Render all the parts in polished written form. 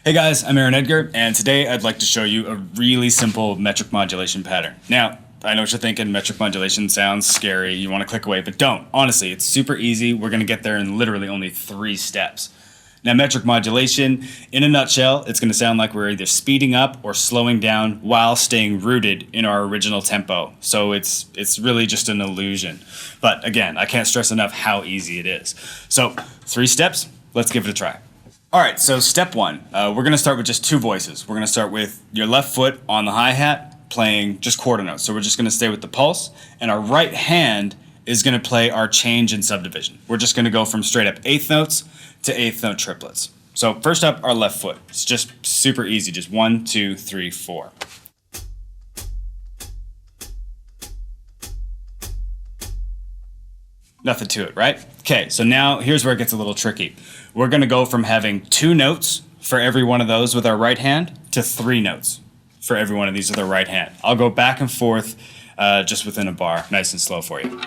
Hey guys, I'm Edgar, and today I'd like to show you a really simple metric modulation pattern. Now, I know what you're thinking, metric modulation sounds scary, you want to click away, but don't. Honestly, it's super easy. We're going to get there in literally only 3 steps. Now, metric modulation, in a nutshell, it's going to sound like we're either speeding up or slowing down while staying rooted in our original tempo. So it's really just an illusion. But again, I can't stress enough how easy it is. So 3 steps, let's give it a try. All right, so step 1, we're going to start with just 2 voices. We're going to start with your left foot on the hi-hat playing just quarter notes. So we're just going to stay with the pulse, and our right hand is going to play our change in subdivision. We're just going to go from straight up 8th notes to 8th note triplets. So first up, our left foot. It's just super easy, just 1, 2, 3, 4. Nothing to it, right? Okay, so now here's where it gets a little tricky. We're going to go from having 2 notes for every one of those with our right hand to 3 notes for every one of these with our right hand. I'll go back and forth just within a bar, nice and slow for you.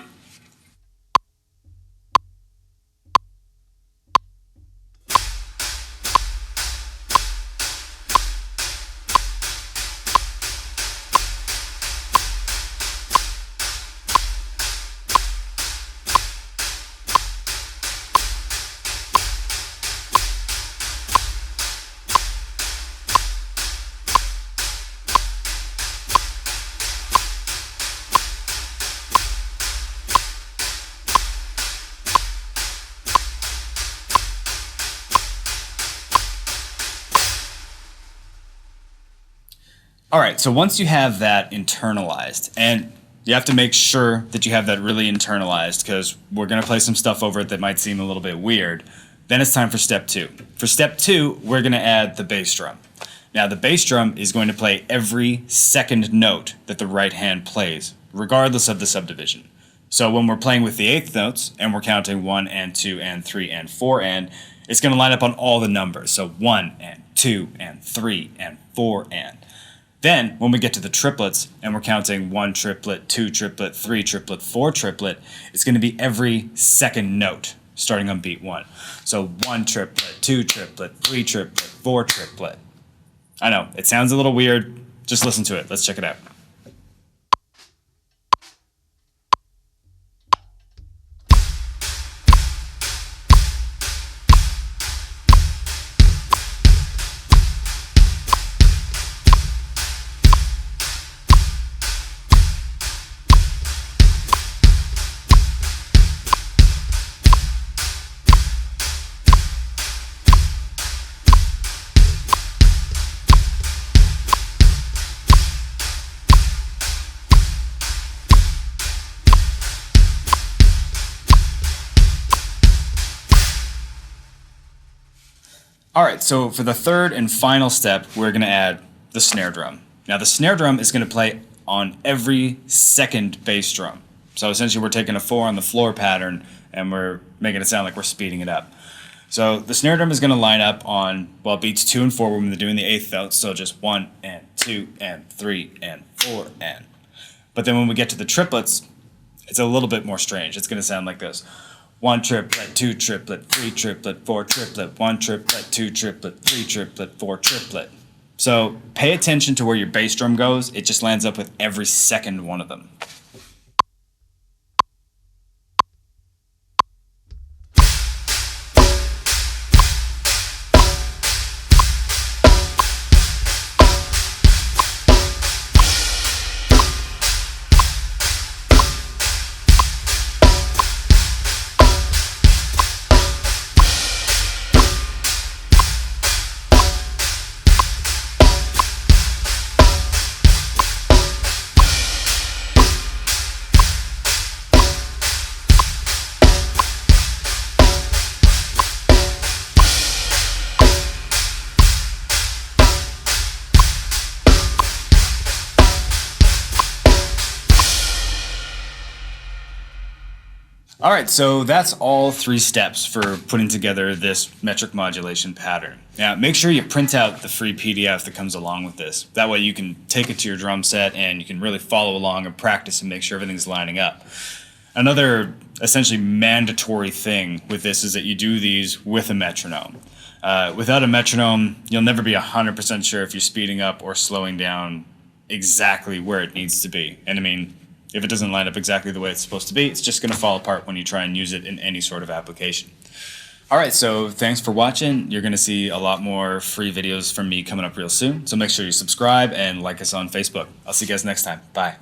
All right, so once you have that internalized, and you have to make sure that you have that really internalized because we're going to play some stuff over it that might seem a little bit weird, then it's time for step 2. For step 2, we're going to add the bass drum. Now, the bass drum is going to play every second note that the right hand plays, regardless of the subdivision. So when we're playing with the 8th notes, and we're counting 1 and 2 and 3 and 4 and, it's going to line up on all the numbers. So 1 and 2 and 3 and 4 and. Then, when we get to the triplets, and we're counting 1 triplet, 2 triplet, 3 triplet, 4 triplet, it's going to be every second note, starting on beat 1. So 1 triplet, 2 triplet, 3 triplet, 4 triplet. I know, it sounds a little weird. Just listen to it. Let's check it out. All right, so for the third and final step, we're going to add the snare drum. Now, the snare drum is going to play on every second bass drum. So essentially, we're taking a 4 on the floor pattern, and we're making it sound like we're speeding it up. So the snare drum is going to line up on, well, beats 2 and 4 when we're doing the 8th notes, so just 1 and 2 and 3 and 4 and. But then when we get to the triplets, it's a little bit more strange. It's going to sound like this. 1 triplet, 2 triplet, 3 triplet, 4 triplet, 1 triplet, 2 triplet, 3 triplet, 4 triplet. So pay attention to where your bass drum goes. It just lands up with every second one of them. All right, so that's all 3 steps for putting together this metric modulation pattern. Now, make sure you print out the free PDF that comes along with this. That way you can take it to your drum set and you can really follow along and practice and make sure everything's lining up. Another essentially mandatory thing with this is that you do these with a metronome. Without a metronome, you'll never be 100% sure if you're speeding up or slowing down exactly where it needs to be. And I mean, if it doesn't line up exactly the way it's supposed to be, it's just going to fall apart when you try and use it in any sort of application. All right, so thanks for watching. You're going to see a lot more free videos from me coming up real soon. So make sure you subscribe and like us on Facebook. I'll see you guys next time. Bye.